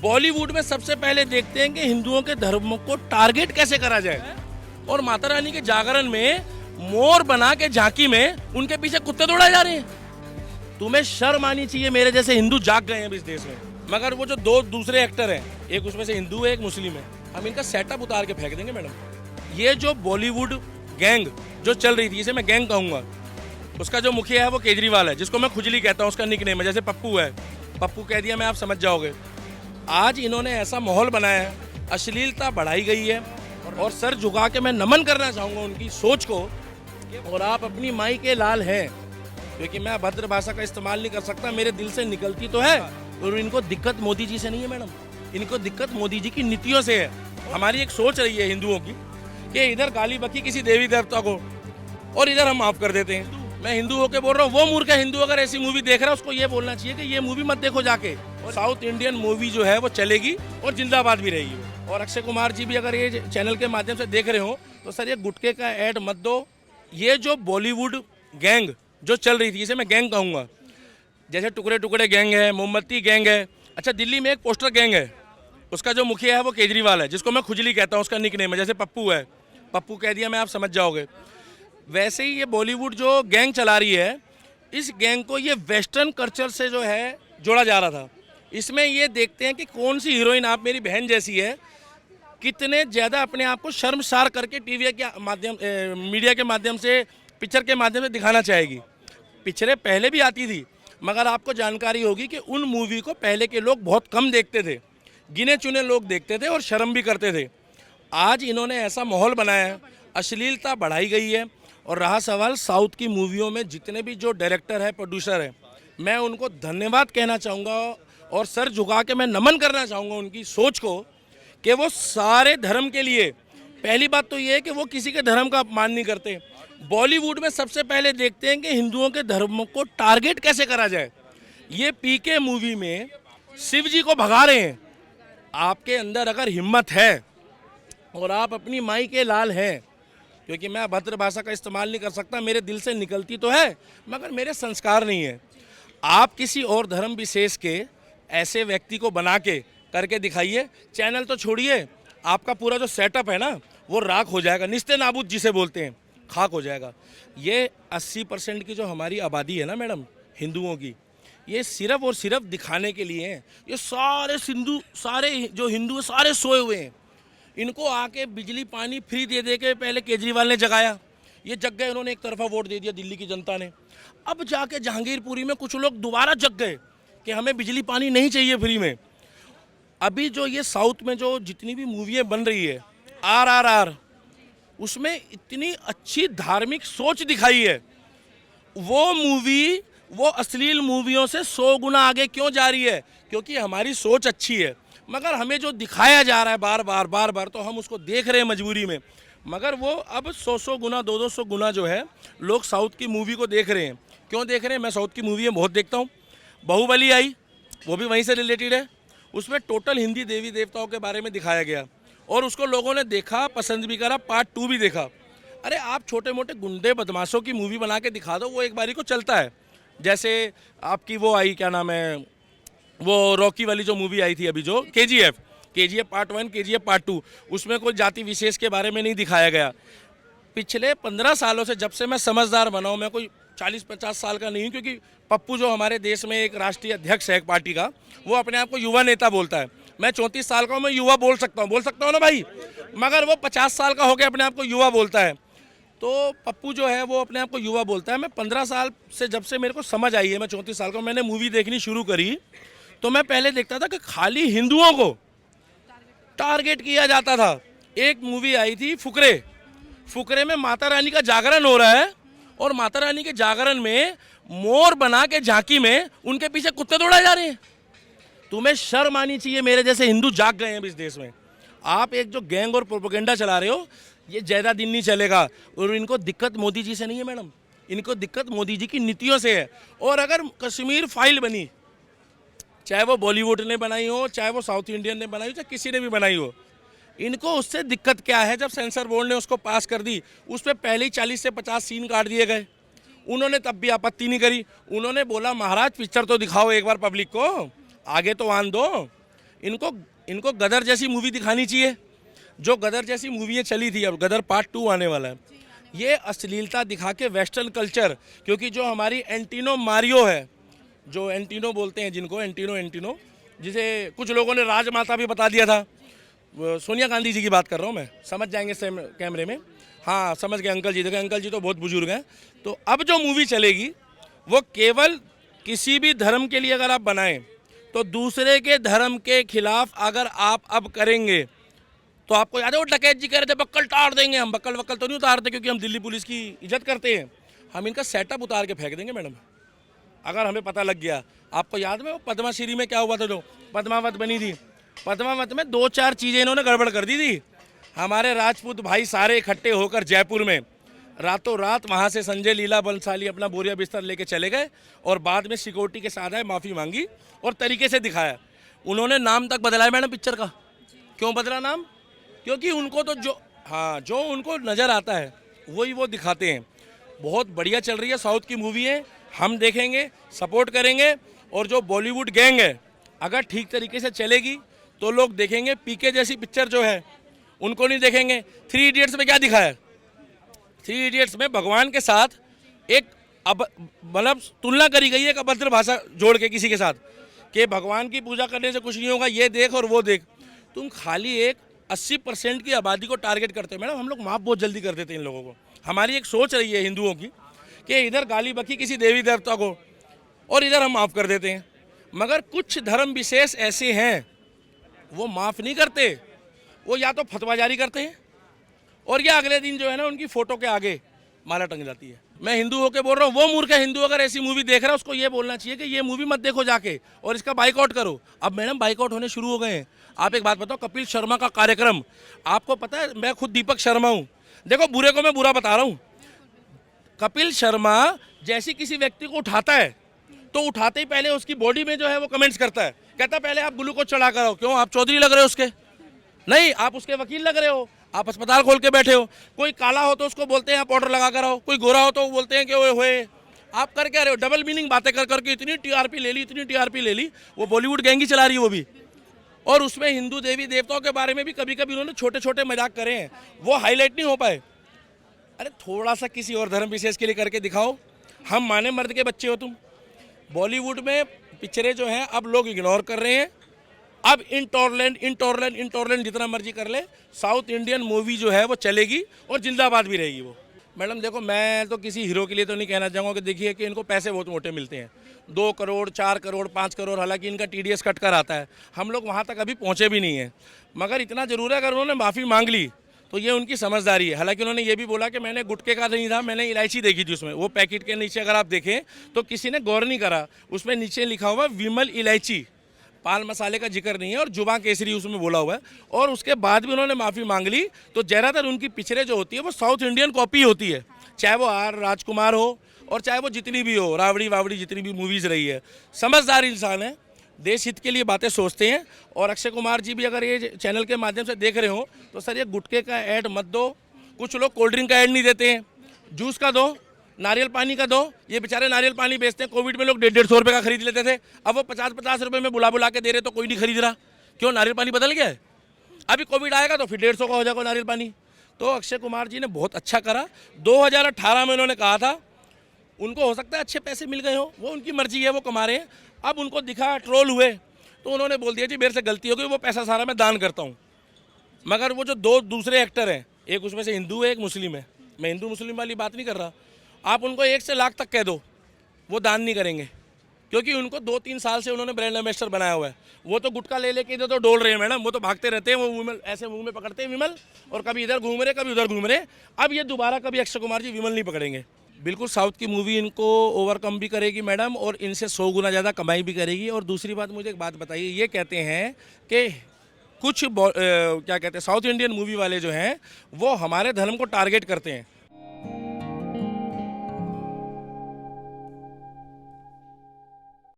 बॉलीवुड में सबसे पहले देखते हैं कि हिंदुओं के धर्म को टारगेट कैसे करा जाए, और माता रानी के जागरण में मोर बना के झांकी में उनके पीछे कुत्ते दौड़ाए जा रहे हैं। तुम्हें शर्म आनी चाहिए। मेरे जैसे हिंदू जाग गए हैं इस देश में, मगर वो जो दो दूसरे एक्टर हैं, एक उसमें से हिंदू है, एक मुस्लिम है, हम इनका सेटअप उतार के फेंक देंगे मैडम। ये जो बॉलीवुड गैंग जो चल रही थी, इसे मैं गैंग कहूँगा, उसका जो मुखिया है वो केजरीवाल है, जिसको मैं खुजली कहता हूँ, उसका निकनेम है। जैसे पप्पू है, पप्पू कह दिया मैं, आप समझ जाओगे। आज इन्होंने ऐसा माहौल बनाया है, अश्लीलता बढ़ाई गई है, और सर झुका के मैं नमन करना चाहूँगा उनकी सोच को। और आप अपनी माई के लाल हैं, क्योंकि मैं अभद्र भाषा का इस्तेमाल नहीं कर सकता, मेरे दिल से निकलती तो है। और इनको दिक्कत मोदी जी से नहीं है मैडम, इनको दिक्कत मोदी जी की नीतियों से है। हमारी एक सोच रही है हिंदुओं की कि इधर गाली बकी किसी देवी देवता को, और इधर हम माफ कर देते हैं। मैं हिंदू होके बोल रहा हूँ, वो मूर्ख हिंदू अगर ऐसी मूवी देख रहा है, उसको ये बोलना चाहिए कि ये मूवी मत देखो जाके। और साउथ इंडियन मूवी जो है वो चलेगी और जिंदाबाद भी रहेगी। और अक्षय कुमार जी भी अगर ये चैनल के माध्यम से देख रहे हो तो सर ये गुटखे का ऐड मत दो। ये जो बॉलीवुड गैंग जो चल रही थी, इसे मैं गैंग कहूँगा, जैसे टुकड़े टुकड़े गैंग है, मोमबत्ती गैंग है। अच्छा, दिल्ली में एक पोस्टर गैंग है, उसका जो मुखिया है वो केजरीवाल है, जिसको मैं खुजली कहता हूँ, उसका निकनेम है। जैसे पप्पू है, पप्पू कह दिया मैं, आप समझ जाओगे। वैसे ही ये बॉलीवुड जो गैंग चला रही है, इस गैंग को ये वेस्टर्न कल्चर से जो है जोड़ा जा रहा था। इसमें ये देखते हैं कि कौन सी हीरोइन, आप मेरी बहन जैसी है, कितने ज़्यादा अपने आप को शर्मसार करके टीवी के माध्यम मीडिया के माध्यम से, पिक्चर के माध्यम से दिखाना चाहेगी। पिक्चरें पहले भी आती थी, मगर आपको जानकारी होगी कि उन मूवी को पहले के लोग बहुत कम देखते थे, गिने चुने लोग देखते थे और शर्म भी करते थे। आज इन्होंने ऐसा माहौल बनाया है, अश्लीलता बढ़ाई गई है। और रहा सवाल साउथ की मूवियों में जितने भी जो डायरेक्टर है, प्रोड्यूसर है, मैं उनको धन्यवाद कहना चाहूँगा और सर झुका के मैं नमन करना चाहूँगा उनकी सोच को कि वो सारे धर्म के लिए, पहली बात तो ये है कि वो किसी के धर्म का अपमान नहीं करते। बॉलीवुड में सबसे पहले देखते हैं कि हिंदुओं के धर्म को टारगेट कैसे करा जाए। ये पीके मूवी में शिव जी को भगा रहे हैं। आपके अंदर अगर हिम्मत है और आप अपनी माई के लाल हैं, क्योंकि मैं अभद्र भाषा का इस्तेमाल नहीं कर सकता, मेरे दिल से निकलती तो है, मगर मेरे संस्कार नहीं है। आप किसी और धर्म विशेष के ऐसे व्यक्ति को बना के करके दिखाइए, चैनल तो छोड़िए, आपका पूरा जो सेटअप है ना वो राख हो जाएगा, निस्ते नाबूद जिसे बोलते हैं, खाक हो जाएगा। ये 80% की जो हमारी आबादी है ना मैडम हिंदुओं की, ये सिर्फ और सिर्फ दिखाने के लिए हैं। ये सारे जो हिंदू हैं सारे सोए हुए हैं। इनको आके बिजली पानी फ्री दे दे के पहले केजरीवाल ने जगाया, ये जग गए, उन्होंने एक तरफा वोट दे दिया दिल्ली की जनता ने। अब जाके जहांगीरपुरी में कुछ लोग दोबारा जग गए कि हमें बिजली पानी नहीं चाहिए फ्री में। अभी जो ये साउथ में जो जितनी भी मूवियाँ बन रही है, RRR, उसमें इतनी अच्छी धार्मिक सोच दिखाई है। वो मूवी वो अश्लील मूवियों से 100 गुना आगे क्यों जा रही है? क्योंकि हमारी सोच अच्छी है, मगर हमें जो दिखाया जा रहा है बार बार तो हम उसको देख रहे हैं मजबूरी में। मगर वो अब 100 गुना 200 गुना जो है लोग साउथ की मूवी को देख रहे हैं। क्यों देख रहे हैं? मैं साउथ की मूवी बहुत देखता हूँ। बाहुबली आई, वो भी वहीं से रिलेटेड है। उसमें टोटल हिंदी देवी देवताओं के बारे में दिखाया गया और उसको लोगों ने देखा, पसंद भी करा, पार्ट 2 भी देखा। अरे आप छोटे मोटे गुंडे बदमाशों की मूवी बना के दिखा दो, वो एक बारी को चलता है। जैसे आपकी वो आई, क्या नाम है, वो रॉकी वाली जो मूवी आई थी अभी, जो KGF पार्ट 1, KGF पार्ट 2, उसमें कोई जाति विशेष के बारे में नहीं दिखाया गया। पिछले 15 सालों से, जब से मैं समझदार बना हूँ, मैं कोई 40-50 साल का नहीं हूँ, क्योंकि पप्पू जो हमारे देश में एक राष्ट्रीय अध्यक्ष है एक पार्टी का, वो अपने आप को युवा नेता बोलता है। मैं 34 साल का हूँ, मैं युवा बोल सकता हूँ ना भाई, मगर वो 50 साल का होकर अपने आप को युवा बोलता है। तो पप्पू जो है वो अपने आप को युवा बोलता है। मैं 15 साल से, जब से मेरे को समझ आई है, मैं 34 साल का, मैंने मूवी देखनी शुरू करी, तो मैं पहले देखता था कि खाली हिंदुओं को टारगेट किया जाता था। एक मूवी आई थी फुकरे में माता रानी का जागरण हो रहा है और माता रानी के जागरण में मोर बना के झांकी में उनके पीछे कुत्ते दौड़ाए जा रहे हैं। तुम्हें शर्म आनी चाहिए। मेरे जैसे हिंदू जाग गए हैं इस देश में। आप एक जो गैंग और प्रोपेगेंडा चला रहे हो, ये ज़्यादा दिन नहीं चलेगा। और इनको दिक्कत मोदी जी से नहीं है मैडम, इनको दिक्कत मोदी जी की नीतियों से है। और अगर कश्मीर फाइल बनी, चाहे वो बॉलीवुड ने बनाई हो, चाहे वो साउथ इंडियन ने बनाई हो, चाहे किसी ने भी बनाई हो, इनको उससे दिक्कत क्या है? जब सेंसर बोर्ड ने उसको पास कर दी, उस पर पहले ही 40 से 50 सीन काट दिए गए। उन्होंने तब भी आपत्ति नहीं करी। उन्होंने बोला महाराज पिक्चर तो दिखाओ एक बार पब्लिक को, आगे तो आन दो। इनको इनको गदर जैसी मूवी दिखानी चाहिए, जो गदर जैसी मूवी चली थी, अब गदर पार्ट 2 आने वाला है। ये अश्लीलता दिखा के वेस्टर्न कल्चर, क्योंकि जो हमारी एंटिनो मारियो है, जो एंटिनो बोलते हैं जिनको, एंटिनो जिसे कुछ लोगों ने राजमाता भी बता दिया था, सोनिया गांधी जी की बात कर रहा हूँ मैं, समझ जाएंगे कैमरे में, हाँ समझ गए अंकल जी, देखो अंकल जी तो बहुत बुजुर्ग हैं। तो अब जो मूवी चलेगी वो केवल किसी भी धर्म के लिए अगर आप बनाएं तो दूसरे के धर्म के खिलाफ अगर आप अब करेंगे तो आपको याद है वो डकैत जी कह रहे थे बक्कल तार देंगे, हम बक्कल वक्कल तो नहीं उतारते क्योंकि हम दिल्ली पुलिस की इज्जत करते हैं, हम इनका सेटअप उतार के फेंक देंगे मैडम अगर हमें पता लग गया। आपको याद में वो पद्माश्री में क्या हुआ था, जो पद्मावत बनी थी, पद्मावत में 2-4 चीज़ें इन्होंने गड़बड़ कर दी थी। हमारे राजपूत भाई सारे इकट्ठे होकर जयपुर में रातों रात वहाँ से संजय लीला बंसाली अपना बोरिया बिस्तर लेके चले गए और बाद में सिक्योरिटी के साथ आए, माफ़ी मांगी और तरीके से दिखाया। उन्होंने नाम तक बदला है मैडम पिक्चर का। क्यों बदला नाम? क्योंकि उनको तो जो उनको नज़र आता है वही वो दिखाते हैं। बहुत बढ़िया चल रही है, साउथ की मूवी है, हम देखेंगे, सपोर्ट करेंगे। और जो बॉलीवुड गैंग है अगर ठीक तरीके से चलेगी तो लोग देखेंगे। पीके जैसी पिक्चर जो है उनको नहीं देखेंगे। 3 इडियट्स में क्या दिखाया है? 3 इडियट्स में भगवान के साथ एक मतलब तुलना करी गई है एक अभद्र भाषा जोड़ के किसी के साथ, कि भगवान की पूजा करने से कुछ नहीं होगा, ये देख और वो देख। तुम खाली एक 80% की आबादी को टारगेट करते हो मैडम। हम लोग माफ़ बहुत जल्दी कर देते हैं इन लोगों को। हमारी एक सोच रही है हिंदुओं की कि इधर गाली बकी किसी देवी देवता को और इधर हम माफ़ कर देते हैं, मगर कुछ धर्म विशेष ऐसे हैं वो माफ़ नहीं करते। वो या तो फतवा जारी करते हैं और या अगले दिन जो है ना उनकी फ़ोटो के आगे माला टंग जाती है। मैं हिंदू होकर बोल रहा हूँ, वो मूर्ख हिंदू अगर ऐसी मूवी देख रहा है उसको ये बोलना चाहिए कि ये मूवी मत देखो जाके और इसका बाइकआउट करो। अब मैडम बाइकआउट होने शुरू हो गए हैं। आप एक बात बताओ, कपिल शर्मा का कार्यक्रम, आपको पता है मैं खुद दीपक शर्मा हूँ, देखो बुरे को मैं बुरा बता रहा हूँ। कपिल शर्मा जैसी किसी व्यक्ति को उठाता है तो उठाते ही पहले उसकी बॉडी में जो है वो कमेंट्स करता है, कहता है पहले आप ग्लूकोज चढ़ा कर आओ। क्यों? आप चौधरी लग रहे हो उसके? नहीं, आप उसके वकील लग रहे हो, आप अस्पताल खोल के बैठे हो। कोई काला हो तो उसको बोलते हैं आप पाउडर लगा कर आओ, कोई गोरा हो तो वो बोलते हैं कि ओए होए। आप कर क्या रहे हो? डबल मीनिंग बातें कर करके इतनी टीआरपी ले ली, इतनी टीआरपी ले ली। वो बॉलीवुड गैंग ही चला रही है वो भी। और उसमें हिंदू देवी देवताओं के बारे में भी कभी कभी उन्होंने छोटे छोटे मजाक करे हैं, वो हाईलाइट नहीं हो पाए। अरे थोड़ा सा किसी और धर्म विशेष के लिए करके दिखाओ। हम माने मर्द के बच्चे हो तुम। बॉलीवुड में पिक्चरें जो हैं अब लोग इग्नोर कर रहे हैं। अब इंटॉलरेंट जितना मर्जी कर ले, साउथ इंडियन मूवी जो है वो चलेगी और जिंदाबाद भी रहेगी वो। मैडम देखो, मैं तो किसी हीरो के लिए तो नहीं कहना चाहूँगा कि देखिए कि इनको पैसे बहुत मोटे मिलते हैं, 2 करोड़ 4 करोड़ 5 करोड़, हालांकि इनका TDS कट कर आता है। हम लोग वहाँ तक अभी पहुँचे भी नहीं हैं, मगर इतना ज़रूर है अगर उन्होंने माफ़ी मांग ली तो ये उनकी समझदारी है। हालांकि उन्होंने ये भी बोला कि मैंने गुटखे का नहीं था, मैंने इलायची देखी थी उसमें। वो पैकेट के नीचे अगर आप देखें तो किसी ने गौर नहीं करा, उसमें नीचे लिखा हुआ विमल इलायची, पान मसाले का जिक्र नहीं है, और जुबान केसरी उसमें बोला हुआ है। और उसके बाद भी उन्होंने माफ़ी मांग ली। तो ज़्यादातर उनकी पिक्चरें जो होती है वो साउथ इंडियन कॉपी होती है, चाहे वो R राजकुमार हो और चाहे वो जितनी भी हो, रावड़ी वावड़ी जितनी भी मूवीज़ रही है। समझदार इंसान है, देश हित के लिए बातें सोचते हैं। और अक्षय कुमार जी भी अगर ये चैनल के माध्यम से देख रहे हो तो सर ये गुटखे का ऐड मत दो। कुछ लोग कोल्ड ड्रिंक का ऐड नहीं देते हैं, जूस का दो, नारियल पानी का दो। ये बेचारे नारियल पानी बेचते हैं, कोविड में लोग 150-150 रुपये का खरीद लेते थे, अब वो 50-50 रुपये में बुला के दे रहे तो कोई नहीं खरीद रहा। क्यों? नारियल पानी बदल गया है। अभी कोविड आएगा तो फिर 150 का हो जाएगा नारियल पानी। तो अक्षय कुमार जी ने बहुत अच्छा करा। 2018 में उन्होंने कहा था, उनको हो सकता है अच्छे पैसे मिल गए हो, वो उनकी मर्जी है, वो कमा रहे हैं। अब उनको दिखा ट्रोल हुए तो उन्होंने बोल दिया जी मेरे से गलती हो गई, वो पैसा सारा मैं दान करता हूँ। मगर वो जो 2 दूसरे एक्टर हैं, एक उसमें से हिंदू है एक मुस्लिम है, मैं हिंदू मुस्लिम वाली बात नहीं कर रहा, आप उनको 1 से लाख तक कह दो वो दान नहीं करेंगे, क्योंकि उनको 2-3 साल से उन्होंने ब्रांड एम्बेसडर बनाया हुआ है। वो तो गुटखा ले लेके इधर तो डोल रहे हैं मैडम, वो तो भागते रहते हैं, वो विमल ऐसे मुंह में पकड़ते हैं विमल, और कभी इधर घूम रहे कभी उधर घूम रहे। अब ये दोबारा कभी अक्षय कुमार जी विमल नहीं पकड़ेंगे। बिल्कुल साउथ की मूवी इनको ओवरकम भी करेगी मैडम, और इनसे 100 गुना ज़्यादा कमाई भी करेगी। और दूसरी बात, मुझे एक बात बताइए, ये कहते हैं कि कुछ क्या कहते हैं साउथ इंडियन मूवी वाले जो हैं वो हमारे धर्म को टारगेट करते हैं।